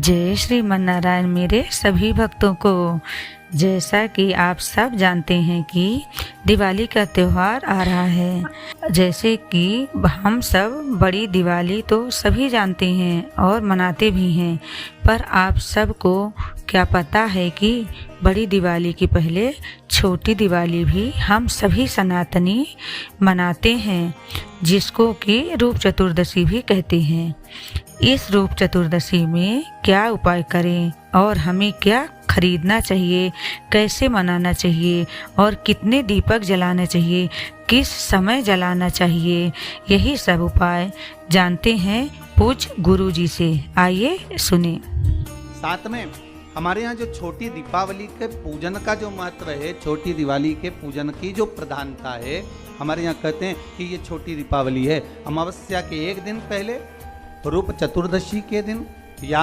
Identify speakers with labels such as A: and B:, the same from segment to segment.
A: जय श्रीमन नारायण। मेरे सभी भक्तों को, जैसा कि आप सब जानते हैं कि दिवाली का त्यौहार आ रहा है। जैसे कि हम सब बड़ी दिवाली तो सभी जानते हैं और मनाते भी हैं, पर आप सबको क्या पता है कि बड़ी दिवाली की पहले छोटी दिवाली भी हम सभी सनातनी मनाते हैं, जिसको कि रूप चतुर्दशी भी कहते हैं। इस रूप चतुर्दशी में क्या उपाय करें और हमें क्या खरीदना चाहिए, कैसे मनाना चाहिए और कितने दीपक जलाना चाहिए, किस समय जलाना चाहिए, यही सब उपाय जानते हैं पूज्य गुरु जी से। आइए सुने।
B: साथ में हमारे यहाँ जो छोटी दीपावली के पूजन का जो महत्व है, छोटी दिवाली के पूजन की जो प्रधानता है, हमारे यहाँ कहते हैं कि ये छोटी दीपावली है। अमावस्या के एक दिन पहले, रूप चतुर्दशी के दिन या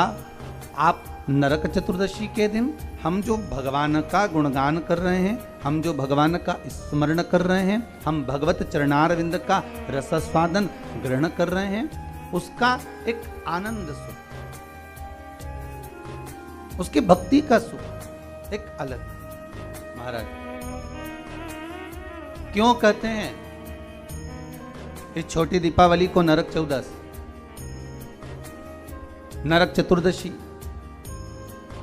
B: आप नरक चतुर्दशी के दिन हम जो भगवान का गुणगान कर रहे हैं, हम जो भगवान का स्मरण कर रहे हैं, हम भगवत चरणारविंद का रसस्वादन ग्रहण कर रहे हैं, उसका एक आनंद सुख, उसकी भक्ति का सुख एक अलग। महाराज क्यों कहते हैं इस छोटी दीपावली को नरक चौदस, नरक चतुर्दशी?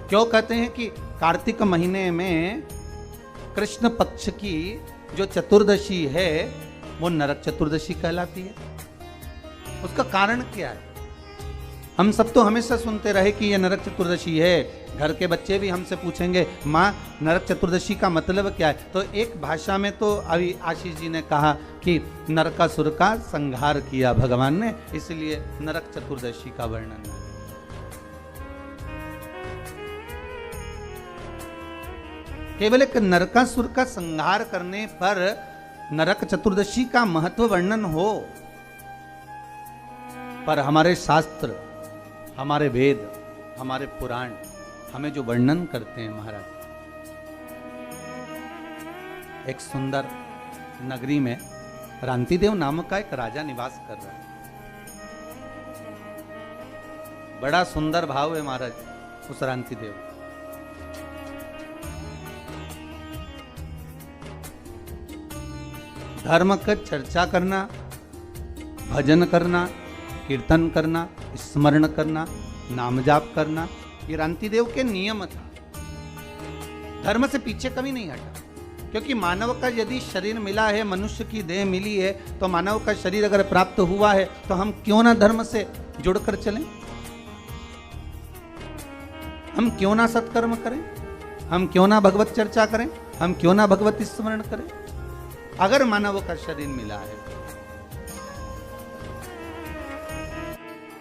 B: क्यों कहते हैं कि कार्तिक महीने में कृष्ण पक्ष की जो चतुर्दशी है वो नरक चतुर्दशी कहलाती है? उसका कारण क्या है? हम सब तो हमेशा सुनते रहे कि ये नरक चतुर्दशी है। घर के बच्चे भी हमसे पूछेंगे, माँ नरक चतुर्दशी का मतलब क्या है? तो एक भाषा में तो अभी आशीष जी ने कहा कि नरकासुर का संहार किया भगवान ने, इसलिए नरक चतुर्दशी का वर्णन है। केवल एक नरकासुर का संहार करने पर नरक चतुर्दशी का महत्व वर्णन हो, पर हमारे शास्त्र, हमारे वेद, हमारे पुराण हमें जो वर्णन करते हैं महाराज, एक सुंदर नगरी में रांतिदेव नामक का एक राजा निवास कर रहा है। बड़ा सुंदर भाव है महाराज उस रांतिदेव। धर्म का चर्चा करना, भजन करना, कीर्तन करना, स्मरण करना, नाम जाप करना, ये रांतिदेव के नियम था। धर्म से पीछे कभी नहीं हटा, क्योंकि मानव का यदि शरीर मिला है, मनुष्य की देह मिली है, तो मानव का शरीर अगर प्राप्त हुआ है तो हम क्यों ना धर्म से जुड़कर चलें? हम क्यों ना सत्कर्म करें? हम क्यों ना भगवत चर्चा करें? हम क्यों ना भगवत स्मरण करें? अगर मानव का शरीर मिला है,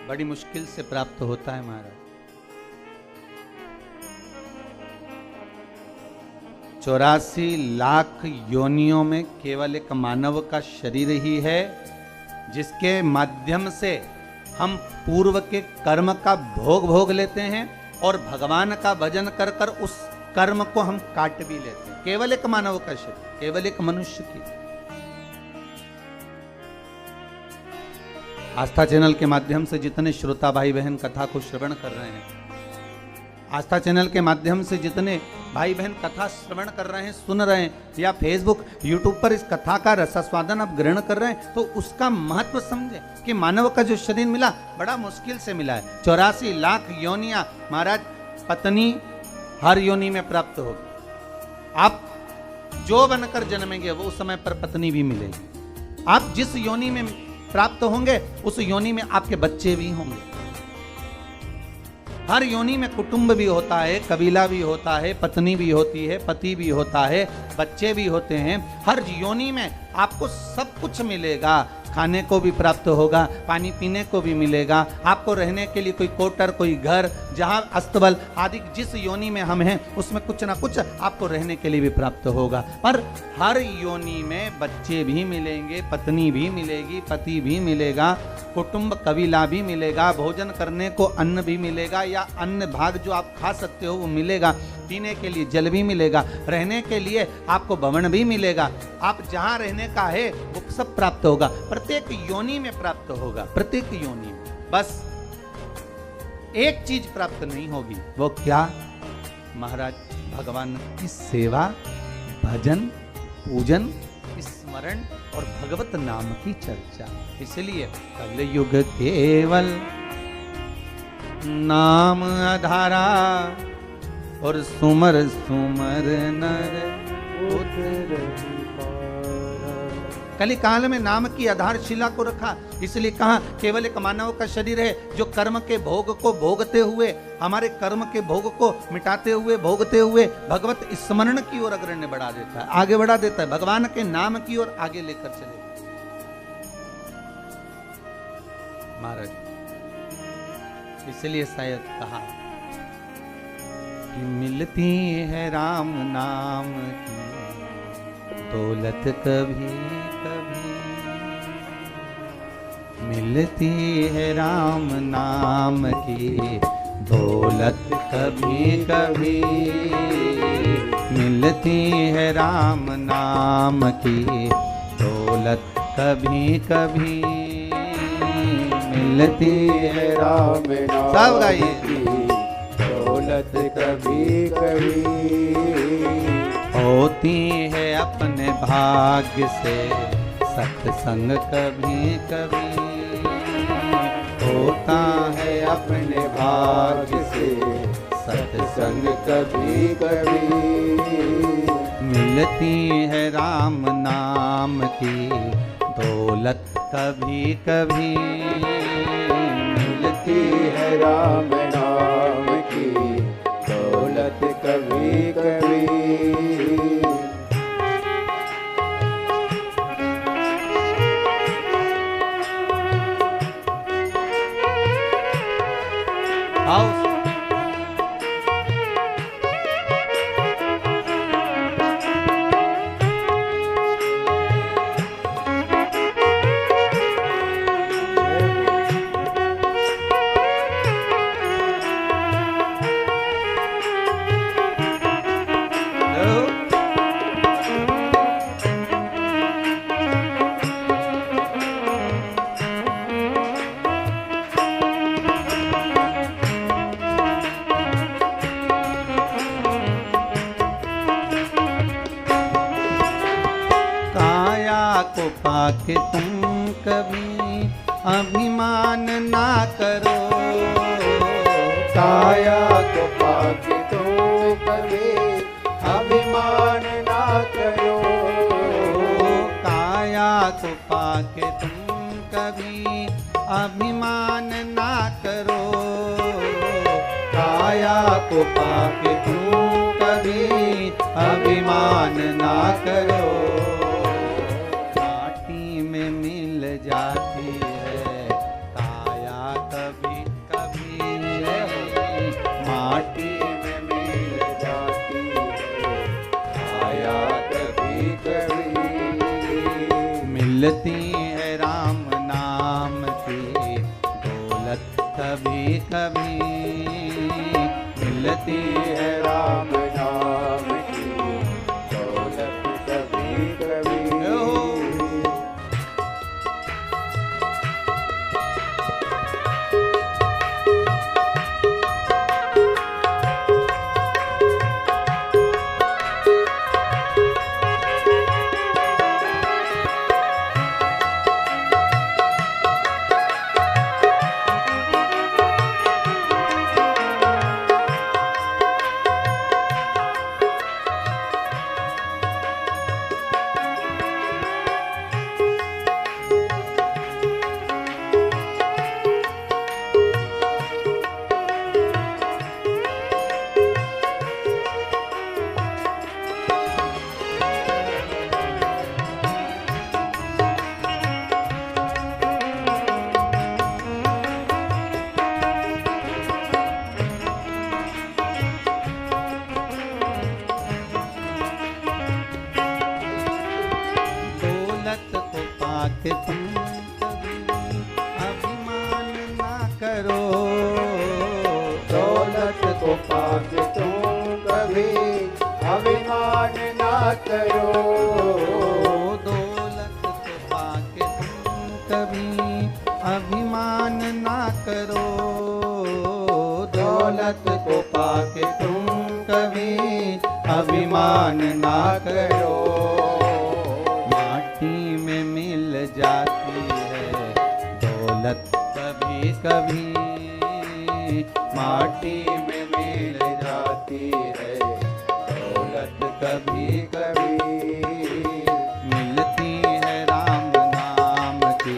B: बड़ी मुश्किल से प्राप्त होता है महाराज। 84 लाख योनियों में केवल एक मानव का शरीर ही है जिसके माध्यम से हम पूर्व के कर्म का भोग लेते हैं और भगवान का भजन कर कर उस कर्म को हम काट भी लेते हैं। केवल एक मानव का शरीर, केवल एक मनुष्य की। आस्था चैनल के माध्यम से जितने श्रोता भाई बहन कथा को श्रवण कर रहे हैं, आस्था चैनल के माध्यम से जितने भाई बहन कथा श्रवण कर रहे हैं, सुन रहे हैं, या फेसबुक यूट्यूब पर इस कथा का रसास्वादन आप ग्रहण कर रहे हैं, तो उसका महत्व समझें कि मानव का जो शरीर मिला बड़ा मुश्किल से मिला है। 84 लाख योनियां महाराज, पत्नी हर योनि में प्राप्त होगी। आप जो बनकर जन्मेंगे वो उस समय पर पत्नी भी मिलेगी। आप जिस योनि में प्राप्त होंगे उस योनि में आपके बच्चे भी होंगे। हर योनि में कुटुंब भी होता है, कबीला भी होता है, पत्नी भी होती है, पति भी होता है, बच्चे भी होते हैं। हर योनि में आपको सब कुछ मिलेगा। खाने को भी प्राप्त होगा, पानी पीने को भी मिलेगा, आपको रहने के लिए कोई क्वार्टर, कोई घर, जहां अस्तबल आदि जिस योनि में हम हैं उसमें कुछ ना कुछ आपको रहने के लिए भी प्राप्त होगा। पर हर योनि में बच्चे भी मिलेंगे, पत्नी भी मिलेगी, पति भी मिलेगा, कुटुंब कबीला भी मिलेगा, भोजन करने को अन्न भी मिलेगा, या अन्न भाग जो आप खा सकते हो वो मिलेगा, पीने के लिए जल भी मिलेगा, रहने के लिए आपको भवन भी मिलेगा। आप जहां रहने का है वो सब प्राप्त होगा, प्रत्येक योनि में प्राप्त होगा, प्रत्येक योनि में। बस एक चीज प्राप्त नहीं होगी। वो क्या? महाराज, भगवान की सेवा, भजन, पूजन, स्मरण और भगवत नाम की चर्चा। इसलिए कलयुग केवल नाम आधारा और सुमर सुमर नर उतर। कली काल में नाम की आधारशिला को रखा, इसलिए कहा केवल एक मानव का शरीर है जो कर्म के भोग को भोगते हुए, हमारे कर्म के भोग को मिटाते हुए, भोगते हुए भगवत स्मरण की ओर अग्रण्य बढ़ा देता है, आगे बढ़ा देता है, भगवान के नाम की ओर आगे लेकर चले महाराज। इसलिए शायद कहा कि मिलती है राम नाम की दौलत कभी कभी, मिलती है राम नाम की दौलत कभी कभी, मिलती है राम नाम की दौलत कभी कभी, मिलती है राम नाम सब गाइए
C: दौलत कभी कभी,
B: होती है अपने भाग्य से सत्संग कभी कभी,
C: होता है अपने भाग्य से सत्संग कभी कभी,
B: मिलती है राम नाम की दौलत कभी कभी,
C: मिलती है राम नाम की दौलत कभी कभी।
B: आओ पाके तुम कभी अभिमान ना करो,
C: काया को पाके तुम कभी अभिमान ना करो,
B: काया को पाके तुम कभी अभिमान ना करो,
C: काया को पाके तुम कभी अभिमान ना करो,
B: जाती है काया कभी कभी,
C: माटी में मिल जाती है काया कभी कभी,
B: मिलती है राम नाम की दौलत कभी कभी,
C: मिलती है राम नाम की दौलत कभी कभी।
B: पाके तुम कभी अभिमान ना करो,
C: दौलत को पाके तुम कभी अभिमान ना करो,
B: दौलत को पाके तुम कभी अभिमान ना करो,
C: को पाके तुम कभी अभिमान ना करो।
B: माटी में मिल जाती है दौलत कभी कभी,
C: माटी में मिल जाती है दौलत कभी कभी।
B: मिलती है राम नाम की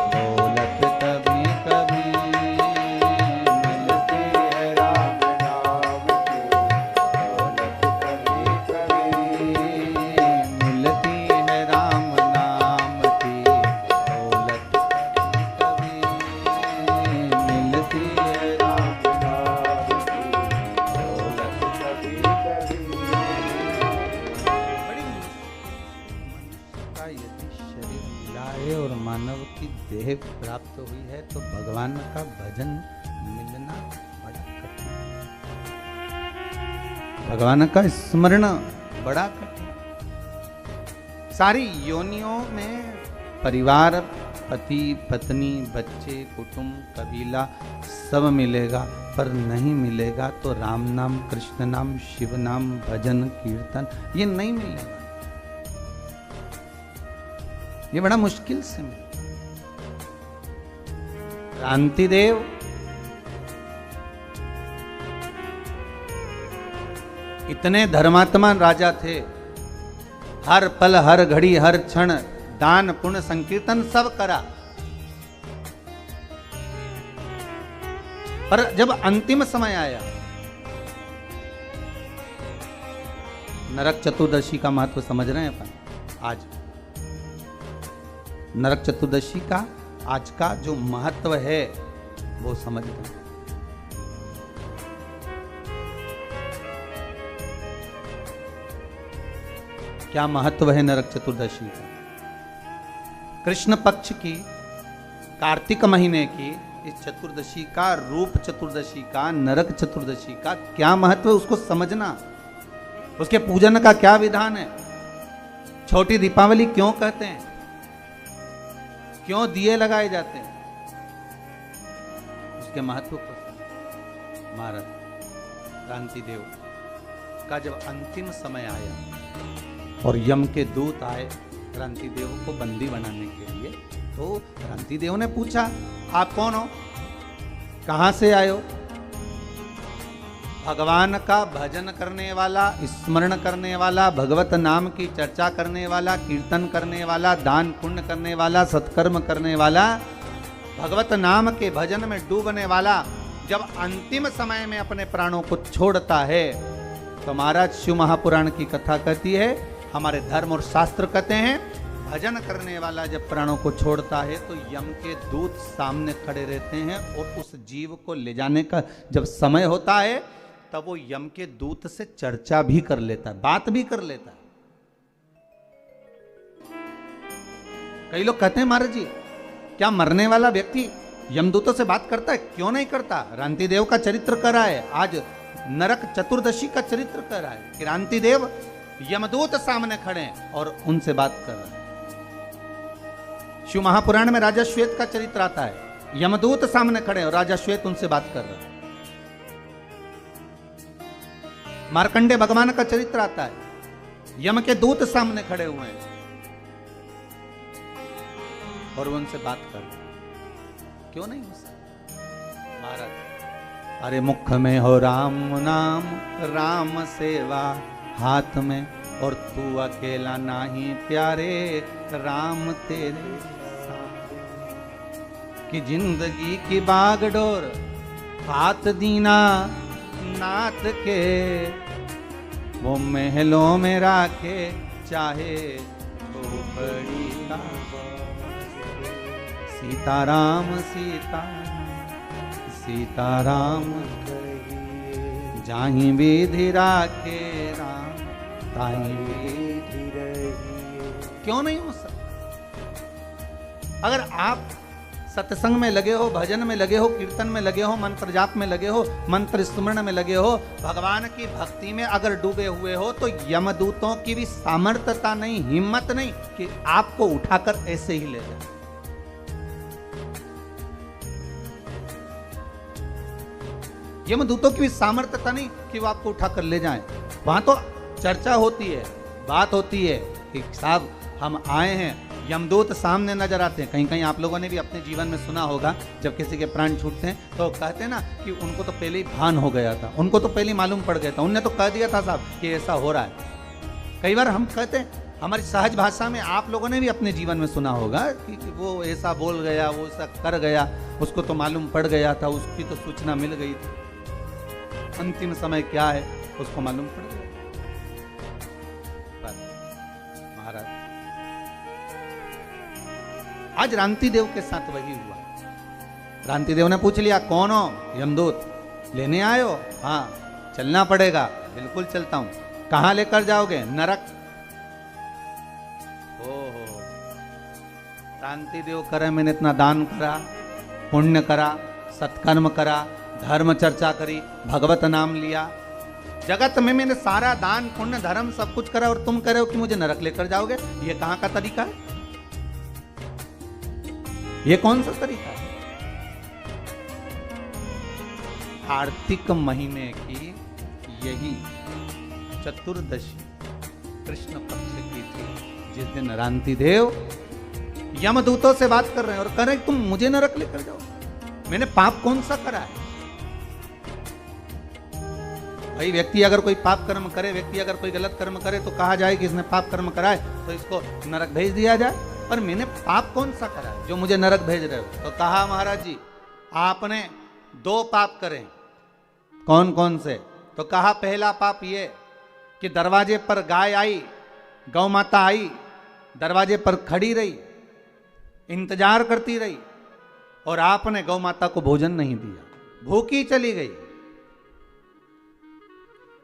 B: दौलत कभी कभी,
C: मिलती है राम नाम की दौलत कभी कभी।
B: मिलती है राम नाम की दौलत कभी कभी, मिलती है
C: राम नाम की दौलत कभी कभी।
B: बड़ी मनुष्य का यदि शरीर मिला है और मानव की देह प्राप्त हुई है तो भगवान का भजन मिलना बड़ा कठिन है। भगवान का स्मरण बड़ा कठिन। सारी योनियों में परिवार, पति पत्नी, बच्चे, कुटुंब, कबीला सब मिलेगा, पर नहीं मिलेगा तो राम नाम, कृष्ण नाम, शिव नाम, भजन कीर्तन ये नहीं मिलेगा। ये बड़ा मुश्किल से मिलेगा। क्रांतिदेव इतने धर्मात्मा राजा थे, हर पल हर घड़ी हर क्षण दान पुण्य संकीर्तन सब करा, पर जब अंतिम समय आया, नरक चतुर्दशी का महत्व समझ रहे हैं अपन। आज नरक चतुर्दशी का आज का जो महत्व है वो समझ रहे हैं। क्या महत्व है नरक चतुर्दशी का? कृष्ण पक्ष की कार्तिक महीने की इस चतुर्दशी का, रूप चतुर्दशी का, नरक चतुर्दशी का क्या महत्व है उसको समझना। उसके पूजन का क्या विधान है? छोटी दीपावली क्यों कहते हैं? क्यों दिए लगाए जाते हैं? उसके महत्व को महाराज क्रांतिदेव का जब अंतिम समय आया और यम के दूत आए क्रांतिदेव को बंदी बनाने के लिए, तो क्रांतिदेव ने पूछा, आप कौन हो, कहां से आए हो? भगवान का भजन करने वाला, स्मरण करने वाला, भगवत नाम की चर्चा करने वाला, कीर्तन करने वाला, दान पुण्य करने वाला, सत्कर्म करने वाला, भगवत नाम के भजन में डूबने वाला जब अंतिम समय में अपने प्राणों को छोड़ता है, तो महाराज शिव महापुराण की कथा कहती है, हमारे धर्म और शास्त्र कहते हैं, भजन करने वाला जब प्राणों को छोड़ता है तो यम के दूत सामने खड़े रहते हैं और उस जीव को ले जाने का जब समय होता है तब वो यम के दूत से चर्चा भी कर लेता है, बात भी कर लेता है। कई लोग कहते हैं महाराज जी, क्या मरने वाला व्यक्ति यमदूतों से बात करता है? क्यों नहीं करता? क्रांतिदेव का चरित्र कर रहा है, आज नरक चतुर्दशी का चरित्र कर रहा है। क्रांतिदेव यमदूत सामने खड़े हैं और उनसे बात कर रहे हैं। शिव महापुराण में राजा श्वेत का चरित्र आता है, यमदूत सामने खड़े हैं और राजा श्वेत उनसे बात कर रहे हैं। मार्कंडे भगवान का चरित्र आता है, यम के दूत सामने खड़े हुए हैं और वो उनसे बात कर रहे हैं। क्यों नहीं हो सकता महाराज? अरे मुख में हो राम नाम, राम सेवा हाथ में, और तू अकेला नाही प्यारे, राम तेरे साथ। कि जिंदगी की बागडोर हाथ दीना नाथ के, वो महलों में राखे चाहे झोपड़ी का। सीताराम सीता सीताराम जाहि विधि राखे राम ताहि विधि रहिए। क्यों नहीं हो सकता? अगर आप सत्संग में लगे हो, भजन में लगे हो, कीर्तन में लगे हो, मंत्र जाप में लगे हो, मंत्र स्मरण में लगे हो, भगवान की भक्ति में अगर डूबे हुए हो, तो यमदूतों की भी सामर्थ्यता नहीं, हिम्मत नहीं कि आपको उठाकर ऐसे ही ले जाए। यमदूतों की भी सामर्थ्यता नहीं कि वो आपको उठा कर ले जाएं। वहां तो चर्चा होती है, बात होती है कि साहब हम आए हैं, यमदूत सामने नजर आते हैं। कहीं कहीं आप लोगों ने भी अपने जीवन में सुना होगा, जब किसी के प्राण छूटते हैं तो कहते हैं ना कि उनको तो पहले ही भान हो गया था, उनको तो पहले ही मालूम पड़ गया था, उनने तो कह दिया था साहब कि ऐसा हो रहा है। कई बार हम कहते हैं, हमारी सहज भाषा में आप लोगों ने भी अपने जीवन में सुना होगा कि वो ऐसा बोल गया, वो ऐसा कर गया, उसको तो मालूम पड़ गया था, उसकी तो सूचना मिल गई थी, अंतिम समय क्या है उसको मालूम पड़ गया। महाराज आज रांति देव के साथ वही हुआ। रांति देव ने पूछ लिया, कौन हो? यमदूत। लेने आए हो? हाँ, चलना पड़ेगा। बिल्कुल चलता हूं। कहां लेकर जाओगे? नरक। ओहो, रांति देव करे, मैंने इतना दान करा, पुण्य करा, सत्कर्म करा, धर्म चर्चा करी, भगवत नाम लिया, जगत में मैंने सारा दान पुण्य धर्म सब कुछ करा, और तुम कह रहे हो कि मुझे नरक लेकर जाओगे? ये कहां का तरीका है? ये कौन सा तरीका है? कार्तिक महीने की यही चतुर्दशी कृष्ण पक्ष की थी, जिस दिन रांति देव यमदूतों से बात कर रहे हैं और कह रहे हैं तुम मुझे नरक लेकर जाओ। मैंने पाप कौन सा करा है? भाई व्यक्ति अगर कोई पाप कर्म करे, व्यक्ति अगर कोई गलत कर्म करे तो कहा जाए कि इसने पाप कर्म करा है तो इसको नरक भेज दिया जाए। पर मैंने पाप कौन सा करा है जो मुझे नरक भेज रहे हो? तो कहा, महाराज जी आपने 2 पाप करे। कौन कौन से? तो कहा, पहला पाप ये कि दरवाजे पर गाय आई, गौ माता आई, दरवाजे पर खड़ी रही, इंतजार करती रही, और आपने गौ माता को भोजन नहीं दिया, भूखी चली गई।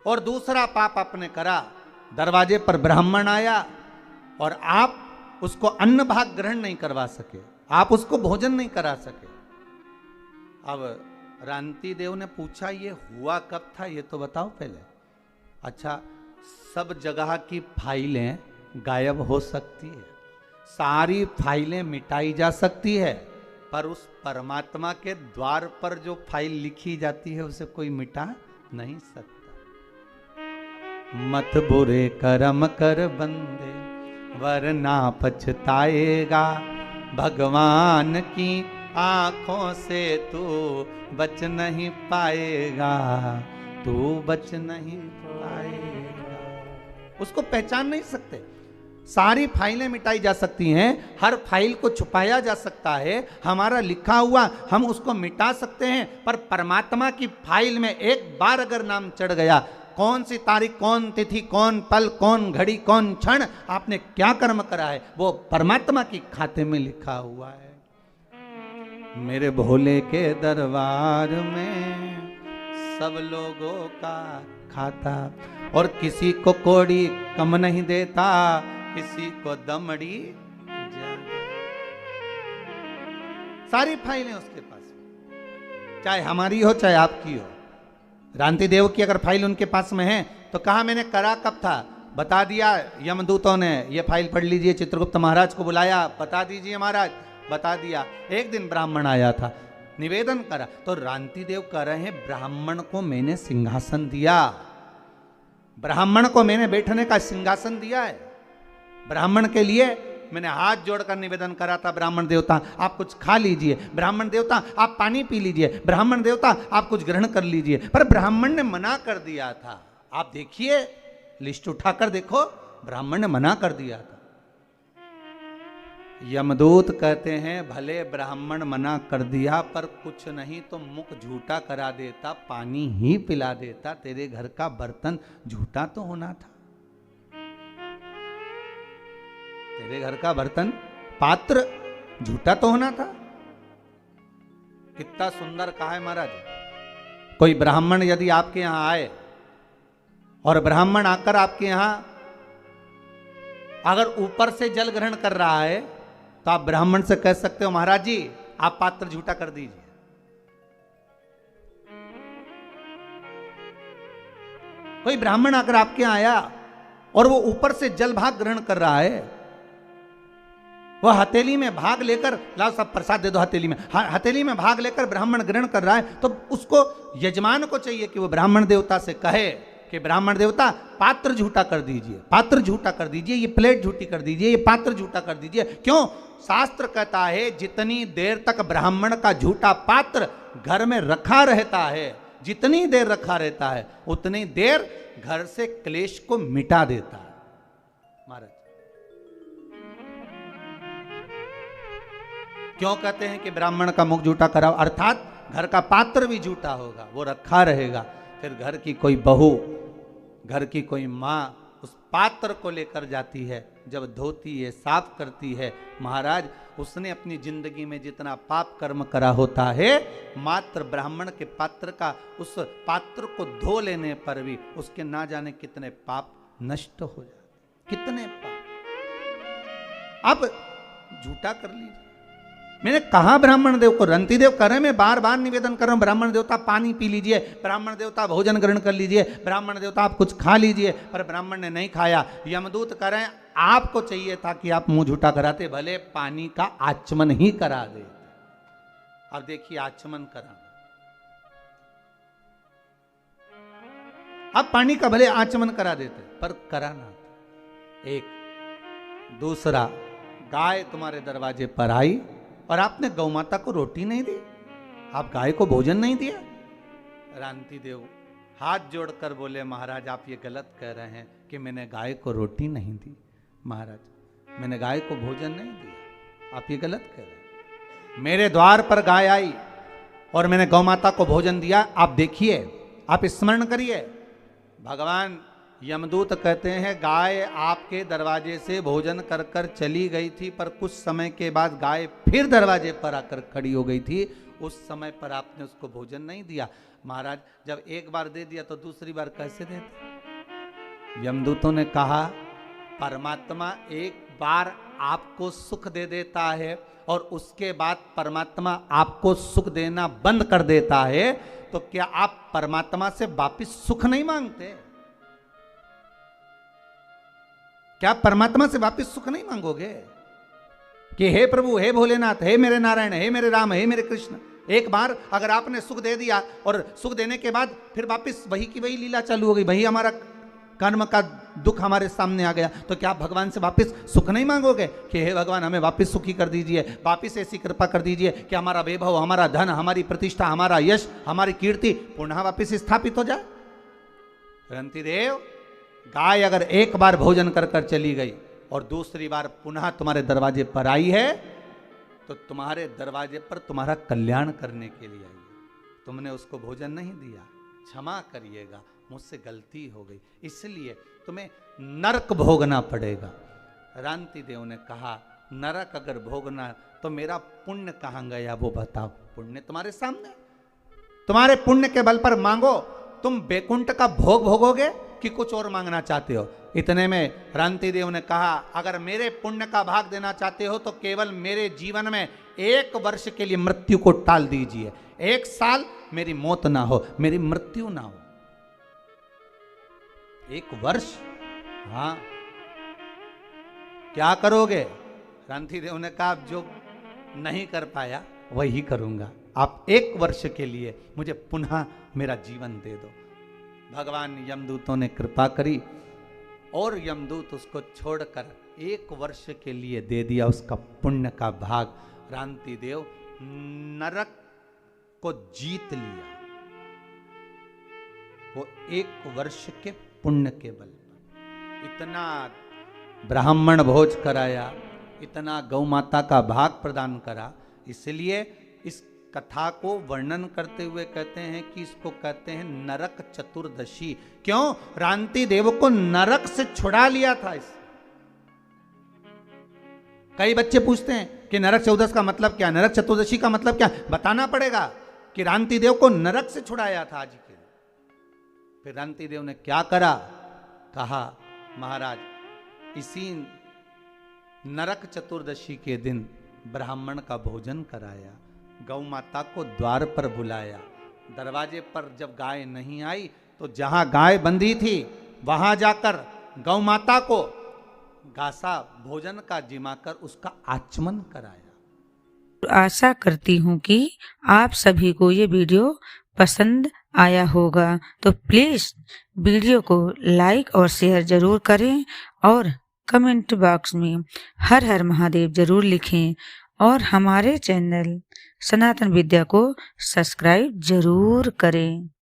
B: और दूसरा पाप आपने करा, दरवाजे पर ब्राह्मण आया और आप उसको अन्न भाग ग्रहण नहीं करवा सके, आप उसको भोजन नहीं करा सके। अब रांति देव ने पूछा, ये हुआ कब था ये तो बताओ पहले। अच्छा, सब जगह की फाइलें गायब हो सकती है, सारी फाइलें मिटाई जा सकती है, पर उस परमात्मा के द्वार पर जो फाइल लिखी जाती है उसे कोई मिटा नहीं सकता। मत बुरे कर्म कर बंदे वरना पछताएगा, भगवान की आंखों से तू बच नहीं पाएगा, तू बच नहीं पाएगा। उसको पहचान नहीं सकते। सारी फाइलें मिटाई जा सकती हैं, हर फाइल को छुपाया जा सकता है, हमारा लिखा हुआ हम उसको मिटा सकते हैं, पर परमात्मा की फाइल में एक बार अगर नाम चढ़ गया, कौन सी तारीख, कौन तिथि, कौन पल, कौन घड़ी, कौन क्षण आपने क्या कर्म करा है, वो परमात्मा की खाते में लिखा हुआ है। मेरे भोले के दरबार में सब लोगों का खाता, और किसी को कोड़ी कम नहीं देता, किसी को दमड़ी ज्यादा। सारी फाइलें उसके पास, चाहे हमारी हो चाहे आपकी हो। रांति देव की अगर फाइल उनके पास में है तो कहा, मैंने करा कब था? बता दिया यमदूतों ने, ये फाइल पढ़ लीजिए। चित्रगुप्त महाराज को बुलाया, बता दीजिए महाराज, बता दिया। एक दिन ब्राह्मण आया था, निवेदन करा, तो रांति देव कह रहे हैं, ब्राह्मण को मैंने सिंहासन दिया, ब्राह्मण को मैंने बैठने का सिंहासन दिया है, ब्राह्मण के लिए मैंने हाथ जोड़कर निवेदन करा था, ब्राह्मण देवता आप कुछ खा लीजिए, ब्राह्मण देवता आप पानी पी लीजिए, ब्राह्मण देवता आप कुछ ग्रहण कर लीजिए, पर ब्राह्मण ने मना कर दिया था। आप देखिए, लिस्ट उठाकर देखो, ब्राह्मण ने मना कर दिया था। यमदूत कहते हैं, भले ब्राह्मण मना कर दिया, पर कुछ नहीं तो मुख झूठा करा देता, पानी ही पिला देता, तेरे घर का बर्तन झूठा तो होना था, तेरे घर का बर्तन पात्र झूठा तो होना था। कितना सुंदर कहा है महाराज। कोई ब्राह्मण यदि आपके यहां आए और ब्राह्मण आकर आपके यहां अगर ऊपर से जल ग्रहण कर रहा है तो आप ब्राह्मण से कह सकते हो, महाराज जी आप पात्र झूठा कर दीजिए। कोई ब्राह्मण आकर आपके यहां आया और वो ऊपर से जल भाग ग्रहण कर रहा है वो हथेली में भाग लेकर, लाओ सब प्रसाद दे दो हथेली में, हथेली में भाग लेकर ब्राह्मण ग्रहण कर रहा है, तो उसको यजमान को चाहिए कि वो ब्राह्मण देवता से कहे कि ब्राह्मण देवता पात्र झूठा कर दीजिए, पात्र झूठा कर दीजिए, ये प्लेट झूठी कर दीजिए, ये पात्र झूठा कर दीजिए। क्यों? शास्त्र कहता है जितनी देर तक ब्राह्मण का झूठा पात्र घर में रखा रहता है, जितनी देर रखा रहता है उतनी देर घर से क्लेश को मिटा देता है। महाराज क्यों कहते हैं कि ब्राह्मण का मुख झूठा कराओ? अर्थात घर का पात्र भी झूठा होगा, वो रखा रहेगा, फिर घर की कोई बहू, घर की कोई माँ उस पात्र को लेकर जाती है, जब धोती है, साफ करती है, महाराज उसने अपनी जिंदगी में जितना पाप कर्म करा होता है, मात्र ब्राह्मण के पात्र का, उस पात्र को धो लेने पर भी उसके ना जाने कितने पाप नष्ट हो जाते, कितने पाप। अब झूठा कर लीजिए। मैंने कहा ब्राह्मण देव को, रंती देव करे, मैं बार बार निवेदन कर रहा हूं, ब्राह्मण देवता पानी पी लीजिए, ब्राह्मण देवता भोजन ग्रहण कर लीजिए, ब्राह्मण देवता आप कुछ खा लीजिए, पर ब्राह्मण ने नहीं खाया। यमदूत करें, आपको चाहिए था कि आप मुंह झूठा कराते, भले पानी का आचमन ही करा दे। अब देखिए आचमन करा, अब पानी का भले आचमन करा देते, पर कराना। एक दूसरा, गाय तुम्हारे दरवाजे पर आई और आपने गौ माता को रोटी नहीं दी, आप गाय को भोजन नहीं दिया। रांति देव हाथ जोड़कर बोले, महाराज आप ये गलत कह रहे हैं कि मैंने गाय को रोटी नहीं दी। महाराज मैंने गाय को भोजन नहीं दिया, आप ये गलत कह रहे हैं। मेरे द्वार पर गाय आई और मैंने गौ माता को भोजन दिया। आप देखिए, आप स्मरण करिए, भगवान यमदूत कहते हैं गाय आपके दरवाजे से भोजन कर कर चली गई थी, पर कुछ समय के बाद गाय फिर दरवाजे पर आकर खड़ी हो गई थी, उस समय पर आपने उसको भोजन नहीं दिया। महाराज जब एक बार दे दिया तो दूसरी बार कैसे देते? यमदूतों ने कहा परमात्मा एक बार आपको सुख दे देता है और उसके बाद परमात्मा आपको सुख देना बंद कर देता है, तो क्या आप परमात्मा से वापिस सुख नहीं मांगते? क्या आप परमात्मा से वापिस सुख नहीं मांगोगे कि हे प्रभु, हे भोलेनाथ, हे मेरे नारायण, हे मेरे राम, हे मेरे कृष्ण? एक बार अगर आपने सुख दे दिया और सुख देने के बाद फिर वापिस वही की वही लीला चालू हो गई, वही हमारा कर्म का दुख हमारे सामने आ गया, तो क्या आप भगवान से वापिस सुख नहीं मांगोगे कि हे भगवान हमें वापिस सुखी कर दीजिए, वापिस ऐसी कृपा कर दीजिए कि हमारा वैभव, हमारा धन, हमारी प्रतिष्ठा, हमारा यश, हमारी कीर्ति पुनः वापिस स्थापित हो जाए? रंती देव, गाय अगर एक बार भोजन कर कर चली गई और दूसरी बार पुनः तुम्हारे दरवाजे पर आई है, तो तुम्हारे दरवाजे पर तुम्हारा कल्याण करने के लिए आई है। तुमने उसको भोजन नहीं दिया, क्षमा करिएगा, मुझसे गलती हो गई, इसलिए तुम्हें नरक भोगना पड़ेगा। रांति देव ने कहा नरक अगर भोगना तो मेरा पुण्य कहाँ गया वो बताओ। पुण्य तुम्हारे सामने, तुम्हारे पुण्य के बल पर मांगो। तुम बैकुंठ का भोग भोगोगे कि कुछ और मांगना चाहते हो? इतने में रांति देव ने कहा अगर मेरे पुण्य का भाग देना चाहते हो तो केवल मेरे जीवन में 1 वर्ष के लिए मृत्यु को टाल दीजिए। 1 साल मेरी मौत ना हो, मेरी मृत्यु ना हो। 1 वर्ष? हाँ, क्या करोगे? रांति देव ने कहा जो नहीं कर पाया वही करूंगा, आप 1 वर्ष के लिए मुझे पुनः मेरा जीवन दे दो। भगवान यमदूतों ने कृपा करी और यमदूत उसको छोड़कर 1 वर्ष के लिए दे दिया उसका पुण्य का भाग। रांति देव नरक को जीत लिया, वो 1 वर्ष के पुण्य के बल पर। इतना ब्राह्मण भोज कराया, इतना गौ माता का भाग प्रदान करा, इसलिए इस कथा को वर्णन करते हुए कहते हैं कि इसको कहते हैं नरक चतुर्दशी। क्यों? रांति देव को नरक से छुड़ा लिया था इस। कई बच्चे पूछते हैं कि नरक चतुर्दशी का मतलब क्या, नरक चतुर्दशी का मतलब क्या? बताना पड़ेगा कि रांति देव को नरक से छुड़ाया था आज के। फिर रांति देव ने क्या करा? कहा महाराज इसी नरक चतुर्दशी के दिन ब्राह्मण का भोजन कराया, गौ माता को द्वार पर बुलाया। दरवाजे पर जब गाय नहीं आई तो जहां गाय बंधी थी वहां जाकर गौ माता को घासा भोजन का जिमाकर उसका आचमन कराया।
A: आशा करती हूँ कि आप सभी को ये वीडियो पसंद आया होगा, तो प्लीज़ वीडियो को लाइक और शेयर जरूर करें और कमेंट बॉक्स में हर हर महादेव जरूर लिखें और हमारे चैनल सनातन विद्या को सब्सक्राइब जरूर करें।